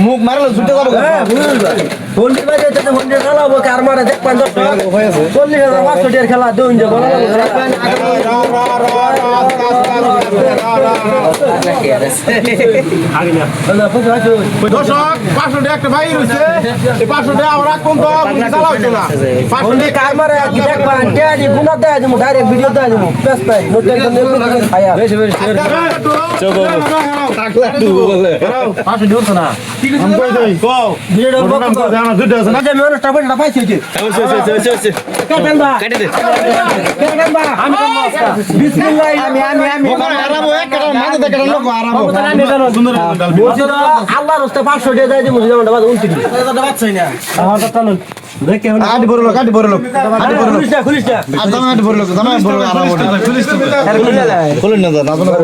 মুখ মারলে ছুটে যাবো ফোনটি বাজে তো ফোনটি চালাবো কার মারে দেখ 40,500 খেলা দুই যে বলা দর্শক 500 টাকা একটা বাইর হইছে এই 500 টাকা আমরা কোন তো চালা হইছে না 500 টাকা কার মারে কি দেখবা টেডি গুনা দেয় দিমু ডাইরেক্ট ভিডিও দেয় দিমু বেশ পাই নোট একদম খায়া বেশি চলো টাকলা দু বলে 500 দিও না ঠিক আছে কই যাই কও ভিডিও বন্ধ করে জানা দুটো আছে না যে মেরে টাকা না পাইছি যে কাটেন বা কেটে দে কাটেন বা আমি বিসমিল্লাহ আমি আরামো এক কাটা মাঝে থেকে লোক আরামো সুন্দর ডাল আল্লাহর রাস্তায় 500 টাকা দেয় দিমু যেমন বাদ 29 এটা বাচ্চাই না আমার কথা না দেখে আট বড় লোক খুলিস না আর দাম আট বড় লোক দাম বড় আরামো খুলেন না দাদা আপনারা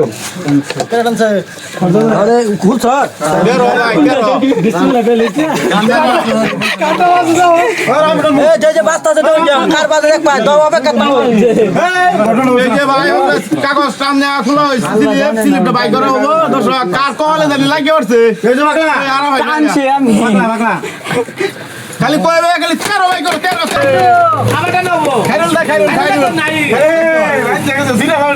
আরে খুল স্যার বের হ ভাই বের হ বিসমিল্লাহ বলেছে কাটা বাজে দাও এ যে বাস্তা যে দাও কার বাজে দেখ পায় দাও হবে কাটা এই যে ভাই কাগজ সামনে আসলো স্লিপটা বাই করা হবো দর্শক কার কলে জানি লাগি পড়ছে এই যে বাকলা আরো হয় আনছি আমি বাকলা খালি কইবে খালি 13 বাই করো 13 আমারটা নাও খাইরুল দা খাইরুল নাই এই ভাই দেখো জিরা খাওয়া